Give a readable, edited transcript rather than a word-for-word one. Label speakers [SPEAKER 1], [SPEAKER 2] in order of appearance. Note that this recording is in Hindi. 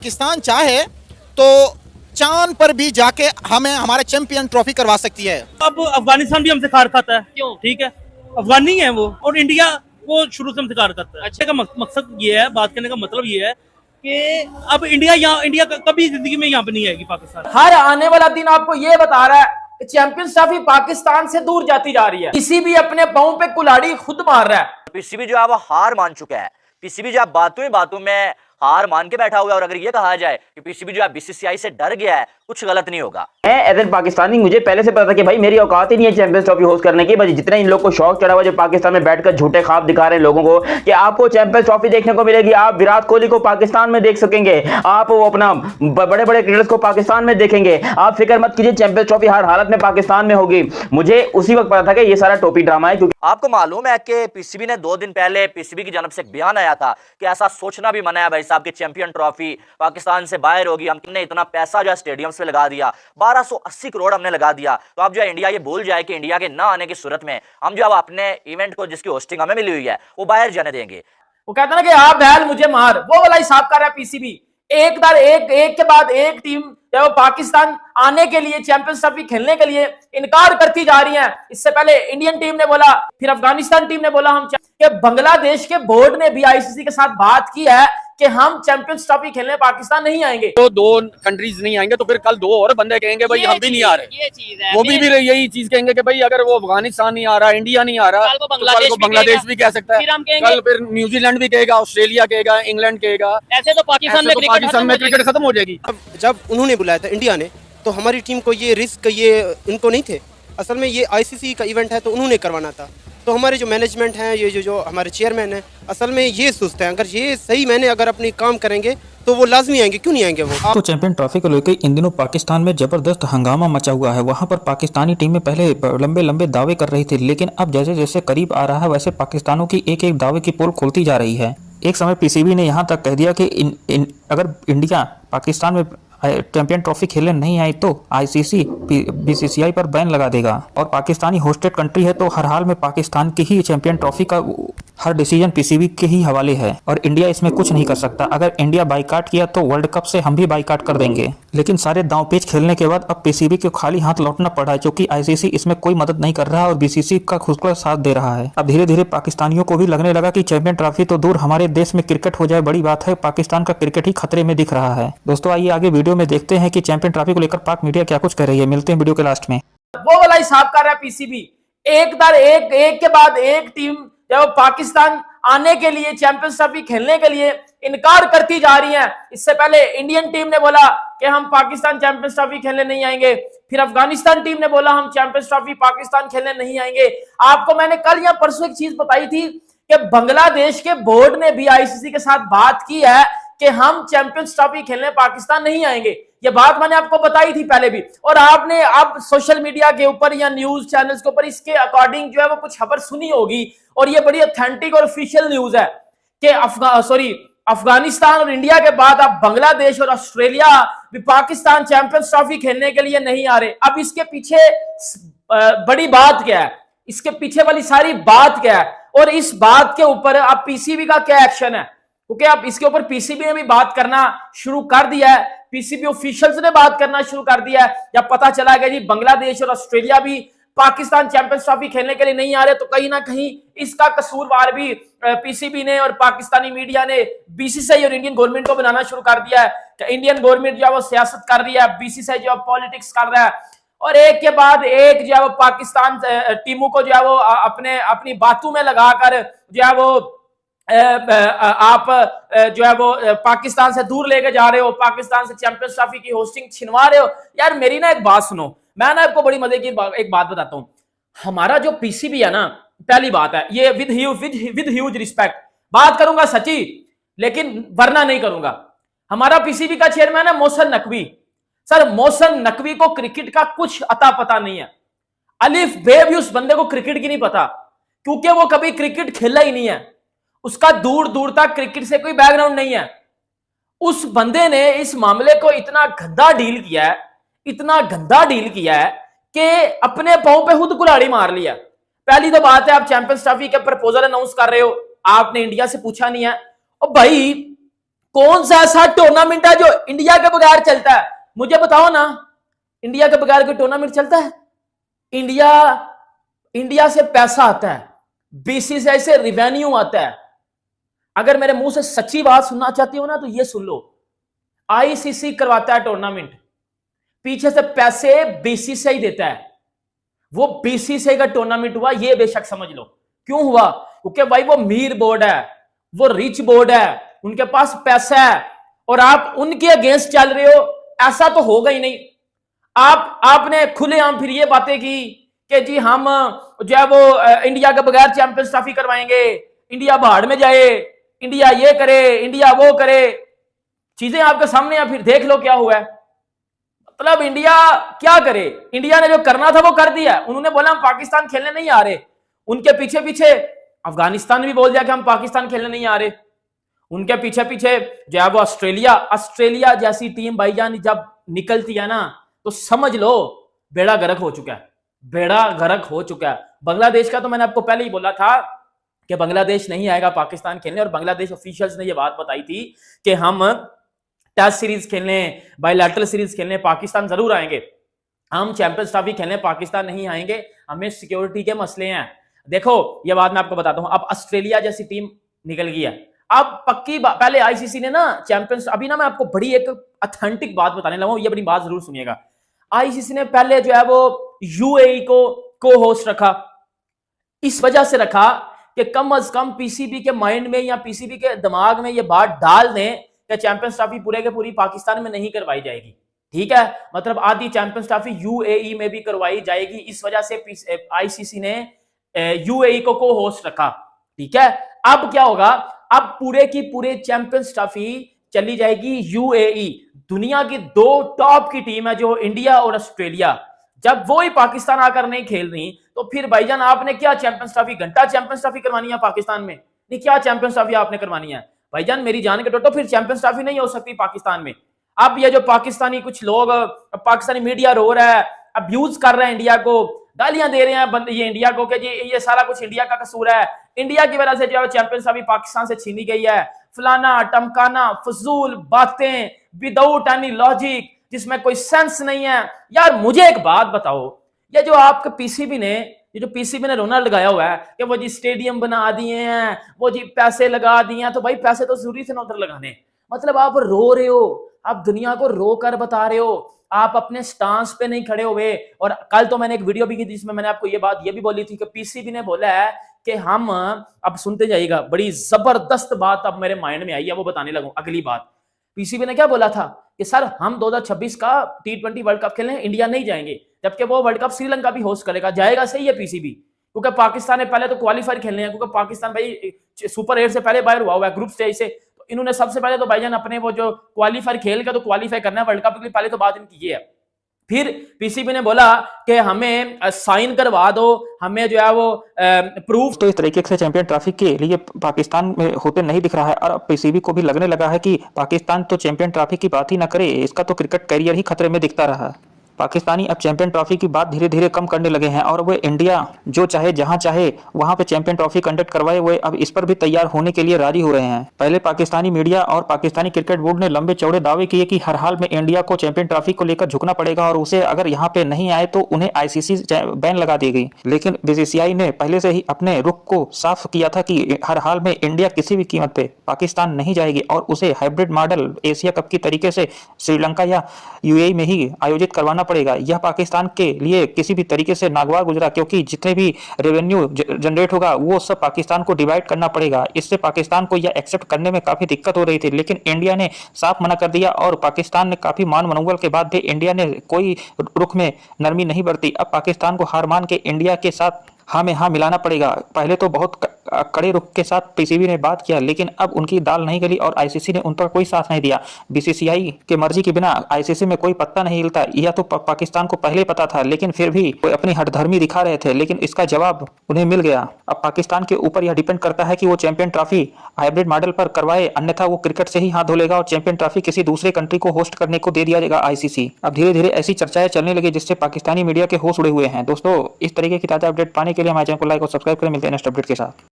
[SPEAKER 1] पाकिस्तान चाहे तो चांद पर भी जाके हमें हमारा चैंपियन ट्रॉफी करवा सकती है।
[SPEAKER 2] अब अफगानिस्तान भी हमसे हार खाता है, क्यों? ठीक है, अफगानी है वो, और इंडिया वो शुरू से हमसे हार करता है। अच्छा का मकसद ये है, बात करने का मतलब ये है कि अब इंडिया कभी जिंदगी में यहाँ पे नहीं आएगी पाकिस्तान।
[SPEAKER 3] हर आने वाला दिन आपको ये बता रहा है कि चैंपियंस ट्रॉफी पाकिस्तान से दूर जाती जा रही है। किसी भी अपने पांव पे कुल्हाड़ी खुद मार रहा है।
[SPEAKER 4] पीसीबी जो है वो हार मान चुका है। पीसीबी जो है बातों ही बातों में हार मान के बैठा हुआ है, और अगर ये कहा जाए कि पीसीबी जो है बीसीसीआई से डर गया है, कुछ गलत नहीं होगा।
[SPEAKER 5] एज एन पाकिस्तानी मुझे पहले से पता था कि भाई मेरी औकात ही नहीं है चैंपियंस ट्रॉफी होस्ट करने की। बस जितना इन लोग को शौक चढ़ा हुआ जो पाकिस्तान में बैठकर झूठे ख्वाब दिखा रहे हैं लोगों को कि आपको चैंपियंस ट्रॉफी देखने को मिलेगी, आप विराट कोहली को पाकिस्तान में देख सकेंगे, आप वो अपना बड़े बड़े क्रिकेटर्स को पाकिस्तान में देखेंगे, आप फिक्र मत कीजिए चैंपियंस ट्रॉफी हर हालत में पाकिस्तान में होगी। मुझे उसी वक्त पता था कि ये सारा टोपी ड्रामा है। क्योंकि
[SPEAKER 4] आपको मालूम है कि पीसीबी ने 2 दिन पहले पीसीबी की जानब से एक बयान आया था कि ऐसा सोचना भी मना है भाई साहब की चैंपियन ट्रॉफी पाकिस्तान से बाहर होगी। हमने इतना पैसा जो है स्टेडियम पे लगा दिया, 1280 करोड़ हमने लगा दिया। तो अब जो है इंडिया ये भूल जाए कि इंडिया के ना आने की सूरत में हम जो अब अपने इवेंट को जिसकी होस्टिंग हमें मिली हुई है वो बाहर जाने देंगे।
[SPEAKER 3] वो कहता ना कि आप बैल मुझे मार, वो वाला हिसाब कर रहा है पीसीबी। एक के बाद एक टीम जब पाकिस्तान आने के लिए चैंपियंस ट्रॉफी खेलने के लिए इनकार करती जा रही है। इससे पहले इंडियन टीम ने बोला, फिर अफगानिस्तान टीम ने बोला कि बांग्लादेश के बोर्ड ने भी आईसीसी के साथ बात की है कि हम चैंपियंस ट्रॉफी खेलने पाकिस्तान नहीं आएंगे।
[SPEAKER 6] तो 2 कंट्रीज नहीं आएंगे तो फिर कल 2 और बंदे कहेंगे भाई हम भी नहीं आ रहे।
[SPEAKER 7] ये चीज है,
[SPEAKER 6] वो भी यही चीज कहेंगे कि भाई अगर वो अफगानिस्तान नहीं आ रहा, इंडिया नहीं आ रहा,
[SPEAKER 7] कल को
[SPEAKER 6] तो बांग्लादेश भी कह सकता है,
[SPEAKER 7] फिर हम कहेंगे,
[SPEAKER 6] कल फिर न्यूजीलैंड भी कहेगा, ऑस्ट्रेलिया कहेगा, इंग्लैंड कहेगा।
[SPEAKER 7] ऐसे तो पाकिस्तान में
[SPEAKER 6] क्रिकेट खत्म हो जाएगी।
[SPEAKER 8] जब उन्होंने बुलाया था इंडिया ने, तो हमारी टीम को ये रिस्क ये इनको नहीं थे। असल में ये आईसीसी का इवेंट है तो उन्होंने करवाना था। तो हमारे जो मैनेजमेंट हैं, ये जो हमारे चेयरमैन हैं, असल में ये सुस्त हैं। अगर ये सही मैंने अगर अपनी काम करेंगे तो वो लाजमी आएंगे, क्यों नहीं आएंगे वो।
[SPEAKER 9] तो चैंपियन ट्रॉफी को लेकर इन दिनों पाकिस्तान में जबरदस्त हंगामा मचा हुआ है। वहां पर पाकिस्तानी टीमें पहले लंबे लंबे दावे कर रही थी, लेकिन अब जैसे जैसे करीब आ रहा है वैसे पाकिस्तानों की एक एक दावे की पोल खोलती जा रही है। एक समय पीसीबी ने यहाँ तक कह दिया कि अगर इंडिया पाकिस्तान में चैंपियन ट्रॉफी खेलने नहीं आई तो आईसीसी बीसीसीआई पर बैन लगा देगा, और पाकिस्तानी होस्टेड कंट्री है तो हर हाल में पाकिस्तान की ही चैंपियन ट्रॉफी का हर डिसीजन पीसीबी के ही हवाले है, और इंडिया इसमें कुछ नहीं कर सकता। अगर इंडिया बाइकाट किया तो वर्ल्ड कप से हम भी बाइकाट कर देंगे। लेकिन सारे दांव पेच खेलने के बाद अब पीसीबी को खाली हाथ लौटना पड़ा है, क्योंकि आईसीसी इसमें कोई मदद नहीं कर रहा और बीसीसी का खुद साथ दे रहा है। अब धीरे धीरे पाकिस्तानियों को भी लगने लगा कि चैंपियन ट्रॉफी तो दूर, हमारे देश में क्रिकेट हो जाए बड़ी बात है। पाकिस्तान का क्रिकेट ही खतरे में दिख रहा है। दोस्तों आइए आगे वीडियो में देखते हैं कि चैंपियन ट्रॉफी को लेकर पाक मीडिया क्या कुछ कह रही है। मिलते हैं वीडियो के लास्ट में।
[SPEAKER 3] वो वाला हिसाब कर रहा है पीसीबी। एक के बाद एक टीम जब पाकिस्तान आने के लिए चैंपियंस ट्रॉफी खेलने के लिए इनकार करती जा रही है। इससे पहले इंडियन टीम ने बोला कि हम पाकिस्तान चैंपियंस ट्रॉफी खेलने नहीं आएंगे, फिर अफगानिस्तान टीम ने बोला हम चैंपियंस ट्रॉफी पाकिस्तान खेलने नहीं आएंगे। आपको मैंने कल या परसों एक चीज बताई थी कि बांग्लादेश के बोर्ड ने भी आईसीसी के साथ बात की है कि हम चैंपियंस ट्रॉफी खेलने पाकिस्तान नहीं आएंगे। ये बात मैंने आपको बताई थी पहले भी, और आपने अब सोशल मीडिया के ऊपर या न्यूज चैनल्स के ऊपर इसके अकॉर्डिंग जो है वो कुछ खबर सुनी होगी, और ये बड़ी ऑथेंटिक और ऑफिशियल न्यूज है कि अफगानिस्तान और इंडिया के बाद अब बांग्लादेश और ऑस्ट्रेलिया भी पाकिस्तान चैंपियंस ट्रॉफी खेलने के लिए नहीं आ रहे। अब इसके पीछे बड़ी बात क्या है, इसके पीछे वाली सारी बात क्या है, और इस बात के ऊपर अब पीसीबी का क्या एक्शन है, क्योंकि अब इसके ऊपर पीसीबी ने भी बात करना शुरू कर दिया है। पीसीबी ऑफिशियल्स ने बात करना शुरू कर दिया है। जब पता चला गया जी बांग्लादेश और ऑस्ट्रेलिया भी पाकिस्तान चैंपियंस ट्रॉफी खेलने के लिए नहीं आ रहे, तो कहीं ना कहीं इसका कसूरवार भी पीसीबी ने और पाकिस्तानी मीडिया ने बीसीसीआई और इंडियन गवर्नमेंट को बनाना शुरू कर दिया है कि इंडियन गवर्नमेंट जो है वो सियासत कर रही है, बीसीसीआई जो है पॉलिटिक्स कर रहा है, और एक के बाद एक जो है वो पाकिस्तान टीमों को जो है वो अपनी बातों में लगाकर जो है वो आप जो है वो पाकिस्तान से दूर लेके जा रहे हो, पाकिस्तान से चैंपियंस ट्रॉफी की होस्टिंग छिनवा रहे हो। यार मेरी ना एक बात सुनो, मैं ना आपको बड़ी मजे की एक बात बताता हूं। हमारा जो पीसीबी है ना, पहली बात है ये विद ह्यूज रिस्पेक्ट बात करूंगा सच्ची, लेकिन वरना नहीं करूंगा। हमारा पीसीबी का चेयरमैन है मोहसिन नकवी। सर मोहसिन नकवी को क्रिकेट का कुछ अता पता नहीं है, अलिफ बे भी उस बंदे को क्रिकेट की नहीं पता, क्योंकि वो कभी क्रिकेट खेला ही नहीं है। उसका दूर दूर तक क्रिकेट से कोई बैकग्राउंड नहीं है। उस बंदे ने इस मामले को इतना गंदा डील किया है, इतना गंदा डील किया है कि अपने पांव पे खुद कुल्हाड़ी मार लिया। पहली तो बात है, आप चैंपियंस ट्रॉफी के प्रपोजल अनाउंस कर रहे हो, आपने इंडिया से पूछा नहीं है। और भाई कौन सा ऐसा टूर्नामेंट है जो इंडिया के बगैर चलता है? मुझे बताओ ना, इंडिया के बगैर कोई टूर्नामेंट चलता है? इंडिया से पैसा आता है, बीसीसीआई से रिवेन्यू आता है। अगर मेरे मुंह से सच्ची बात सुनना चाहती हो ना तो ये सुन लो, आईसीसी करवाता है टूर्नामेंट, पीछे से पैसे बीसीसीआई देता है। वो बीसीसीआई का टूर्नामेंट हुआ, ये बेशक समझ लो। क्यों हुआ? क्योंकि भाई वो मीर बोर्ड है, वो रिच बोर्ड है, उनके पास पैसा है, और आप उनके अगेंस्ट चल रहे हो, ऐसा तो होगा ही नहीं। आपने खुलेआम फिर ये बातें की कि जी हम जो है वो इंडिया के बगैर चैंपियंस ट्रॉफी करवाएंगे, इंडिया बाहर में जाए, इंडिया ये करे, इंडिया वो करे। चीजें आपके सामने हैं, फिर देख लो क्या हुआ है। मतलब इंडिया क्या करे? इंडिया ने जो करना था वो कर दिया। उन्होंने बोला हम पाकिस्तान खेलने नहीं आ रहे, उनके पीछे पीछे अफगानिस्तान भी बोल दिया कि हम पाकिस्तान खेलने नहीं आ रहे। उनके पीछे पीछे जो है वो ऑस्ट्रेलिया जैसी टीम भाईजान जब निकलती है ना तो समझ लो बेड़ा गर्क हो चुका है, बेड़ा गर्क हो चुका है। बांग्लादेश का तो मैंने आपको पहले ही बोला था कि बांग्लादेश नहीं आएगा पाकिस्तान खेलने, और बांग्लादेश ऑफिशियल्स ने यह बात बताई थी कि हम टेस्ट सीरीज खेलने, बायलैटरल सीरीज खेलने पाकिस्तान जरूर आएंगे, हम चैंपियंस ट्रॉफी खेलने पाकिस्तान नहीं आएंगे, हमें सिक्योरिटी के मसले हैं। देखो ये बात मैं आपको बताता हूं, अब ऑस्ट्रेलिया जैसी टीम निकल गई है। अब पक्की पहले आईसीसी ने ना चैंपियंस, अभी ना मैं आपको बड़ी एक ऑथेंटिक बात बताने लगा हूं, ये बड़ी बात जरूर सुनिएगा। आईसीसी ने पहले जो है वो यूएई को होस्ट रखा, इस वजह से रखा कि कम से कम पीसीबी के माइंड में या पीसीबी के दिमाग में ये बात डाल दें कि चैंपियंस ट्रॉफी पूरे के पूरी पाकिस्तान में नहीं करवाई जाएगी। ठीक है, मतलब आधी चैंपियंस ट्रॉफी यूएई में भी करवाई जाएगी, इस वजह से आईसीसी ने यूएई को होस्ट रखा। ठीक है, अब क्या होगा? अब पूरे की पूरे चैंपियंस ट्रॉफी चली जाएगी यूएई। दुनिया की दो टॉप की टीम है जो इंडिया और ऑस्ट्रेलिया, जब वो ही पाकिस्तान आकर नहीं खेल रही तो फिर भाईजान आपने क्या चैंपियंस ट्रॉफी, घंटा चैंपियंस ट्रॉफी करवानी है पाकिस्तान में? नहीं, क्या चैंपियंस ट्रॉफी आपने करवानी है भाईजान? मेरी जान के टोटो, फिर चैंपियंस ट्रॉफी नहीं हो सकती पाकिस्तान में। अब ये जो पाकिस्तानी कुछ लोग, पाकिस्तानी मीडिया रो रहा है, अब्यूज कर रहे हैं इंडिया को, गालियां दे रहे हैं ये इंडिया को कि जी ये सारा कुछ इंडिया का कसूर है, इंडिया की वजह से जो है चैंपियंस ट्रॉफी पाकिस्तान से छीनी गई है, फलाना टमकाना, फजूल बातें विदाउट एनी लॉजिक, जिसमें कोई सेंस नहीं है। यार मुझे एक बात बताओ, ये जो आपके पीसीबी ने रोना लगाया हुआ है कि वो जी स्टेडियम बना दिए हैं, वो जी पैसे लगा दिए हैं, तो भाई पैसे तो जरूरी थे ना उधर लगाने। मतलब आप रो रहे हो, आप दुनिया को रो कर बता रहे हो, आप अपने स्टांस पे नहीं खड़े हुए। और कल तो मैंने एक वीडियो भी की थी जिसमें मैंने आपको ये बात ये भी बोली थी कि पीसीबी ने बोला है कि हम, अब सुनते जाइएगा, बड़ी जबरदस्त बात अब मेरे माइंड में आई है, वो बताने लगूं। अगली बात, पीसीबी ने क्या बोला था कि सर हम 2026 का T20 वर्ल्ड कप खेलने इंडिया नहीं जाएंगे, जबकि वो वर्ल्ड कप श्रीलंका भी होस्ट करेगा। जाएगा सही है पीसीबी, क्योंकि पाकिस्तान ने पहले तो क्वालिफायर खेलने हैं, क्योंकि पाकिस्तान भाई सुपर 8 से पहले बाहर हुआ है ग्रुप स्टेज से, तो इन्होंने सबसे पहले तो भाईजान अपने वो जो क्वालिफायर खेल का तो क्वालिफाई करना है वर्ल्ड कप के लिए, पहले तो बात इनकी ये है। फिर पीसीबी ने बोला कि हमें साइन करवा दो, हमें जो है वो प्रूफ।
[SPEAKER 9] तो इस तरीके से चैंपियन ट्रॉफी के लिए पाकिस्तान में होते नहीं दिख रहा है, और अब पीसीबी को भी लगने लगा है कि पाकिस्तान तो चैंपियन ट्रॉफी की बात ही ना करे, इसका तो क्रिकेट करियर ही खतरे में दिखता रहा। पाकिस्तानी अब चैंपियन ट्रॉफी की बात धीरे धीरे कम करने लगे हैं, और वे इंडिया जो चाहे जहां चाहे वहां पे चैंपियन ट्रॉफी कंडक्ट करवाए, वे अब इस पर भी तैयार होने के लिए राजी हो रहे हैं। पहले पाकिस्तानी मीडिया और पाकिस्तानी क्रिकेट बोर्ड ने लंबे चौड़े दावे किए कि हर हाल में इंडिया को चैंपियन ट्रॉफी को लेकर झुकना पड़ेगा, और उसे अगर यहाँ पे नहीं आए तो उन्हें आईसीसी बैन लगा दी गई। लेकिन बीसीसीआई ने पहले से ही अपने रुख को साफ किया था कि हर हाल में इंडिया किसी भी कीमत पे पाकिस्तान नहीं जाएगी, और उसे हाइब्रिड मॉडल एशिया कप की तरीके से श्रीलंका या यूएई में ही आयोजित करवाना पड़ेगा। यह पाकिस्तान के लिए किसी भी तरीके से नागवार गुजरा, क्योंकि जितने भी रेवेन्यू जनरेट होगा वो सब पाकिस्तान को डिवाइड करना पड़ेगा। इससे पाकिस्तान को यह एक्सेप्ट करने में काफी दिक्कत हो रही थी, लेकिन इंडिया ने साफ मना कर दिया, और पाकिस्तान ने काफी मान मनोबल के बाद भी इंडिया ने कोई रुख में नरमी नहीं बरती। अब पाकिस्तान को हार मान के इंडिया के साथ हाँ में हाँ मिलाना पड़ेगा। पहले तो बहुत कड़े रुख के साथ पीसीबी ने बात किया, लेकिन अब उनकी दाल नहीं गली और आईसीसी ने उन पर कोई साथ नहीं दिया। बीसीसीआई के मर्जी के बिना आईसीसी में कोई पत्ता नहीं हिलता, यह तो पाकिस्तान को पहले पता था, लेकिन फिर भी वो अपनी हठधर्मी दिखा रहे थे, लेकिन इसका जवाब उन्हें मिल गया। अब पाकिस्तान के ऊपर यह डिपेंड करता है कि वो चैंपियन ट्रॉफी हाइब्रिड मॉडल पर करवाए, अन्यथा वो क्रिकेट से ही हाथ धो लेगा और चैंपियन ट्रॉफी किसी दूसरे कंट्री को होस्ट करने को दे दिया जाएगा आईसीसी। अब धीरे धीरे ऐसी चर्चाएं चलने लगी जिससे पाकिस्तानी मीडिया के होश उड़े हुए हैं। दोस्तों, इस तरीके की ताजा अपडेट पाने के लिए हमारे चैनल को लाइक और सब्सक्राइब करें। मिलते हैं नेक्स्ट अपडेट के साथ।